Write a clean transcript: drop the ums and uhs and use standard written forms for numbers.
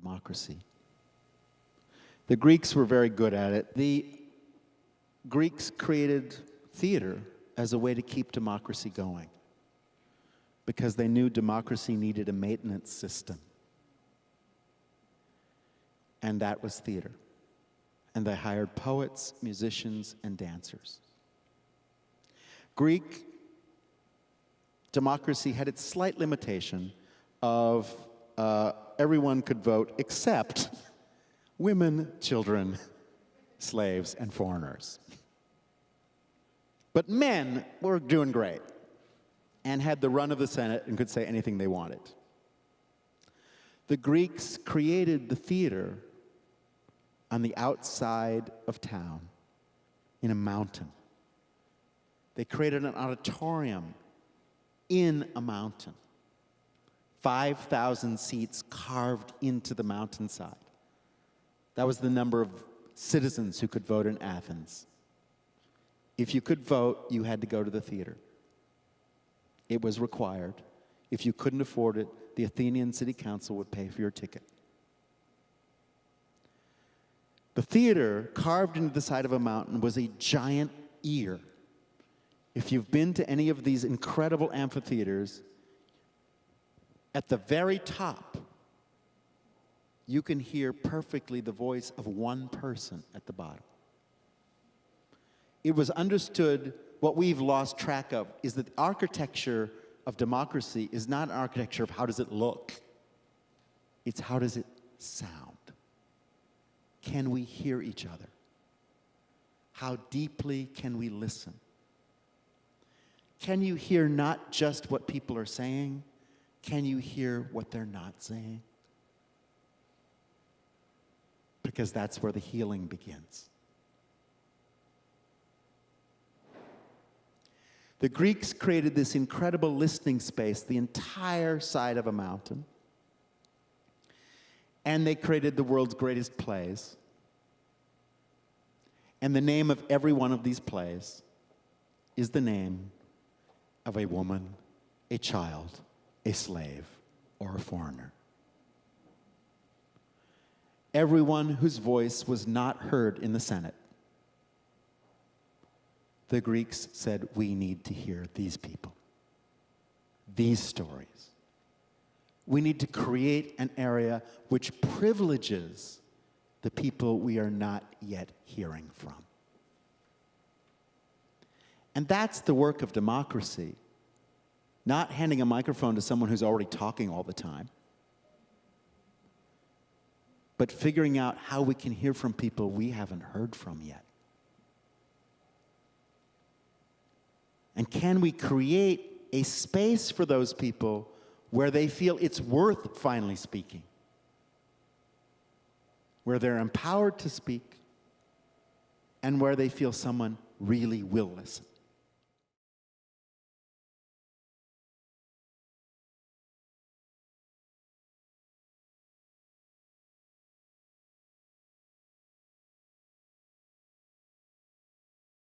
democracy. The Greeks were very good at it. The Greeks created theater as a way to keep democracy going because they knew democracy needed a maintenance system. And that was theater. And they hired poets, musicians, and dancers. Greek democracy had its slight limitation of everyone could vote except women, children, slaves, and foreigners. But men were doing great and had the run of the Senate and could say anything they wanted. The Greeks created the theater on the outside of town in a mountain. They created an auditorium in a mountain. 5,000 seats carved into the mountainside. That was the number of citizens who could vote in Athens. If you could vote, you had to go to the theater. It was required. If you couldn't afford it, the Athenian City Council would pay for your ticket. The theater, carved into the side of a mountain, was a giant ear. If you've been to any of these incredible amphitheaters, at the very top, you can hear perfectly the voice of one person at the bottom. It was understood, what we've lost track of is that the architecture of democracy is not an architecture of how does it look. It's how does it sound. Can we hear each other? How deeply can we listen? Can you hear not just what people are saying? Can you hear what they're not saying? Because that's where the healing begins. The Greeks created this incredible listening space, the entire side of a mountain. And they created the world's greatest plays. And the name of every one of these plays is the name of a woman, a child, a slave, or a foreigner. Everyone whose voice was not heard in the Senate. The Greeks said, we need to hear these people, these stories. We need to create an area which privileges the people we are not yet hearing from. And that's the work of democracy. Not handing a microphone to someone who's already talking all the time, but figuring out how we can hear from people we haven't heard from yet. And can we create a space for those people where they feel it's worth finally speaking, where they're empowered to speak, and where they feel someone really will listen?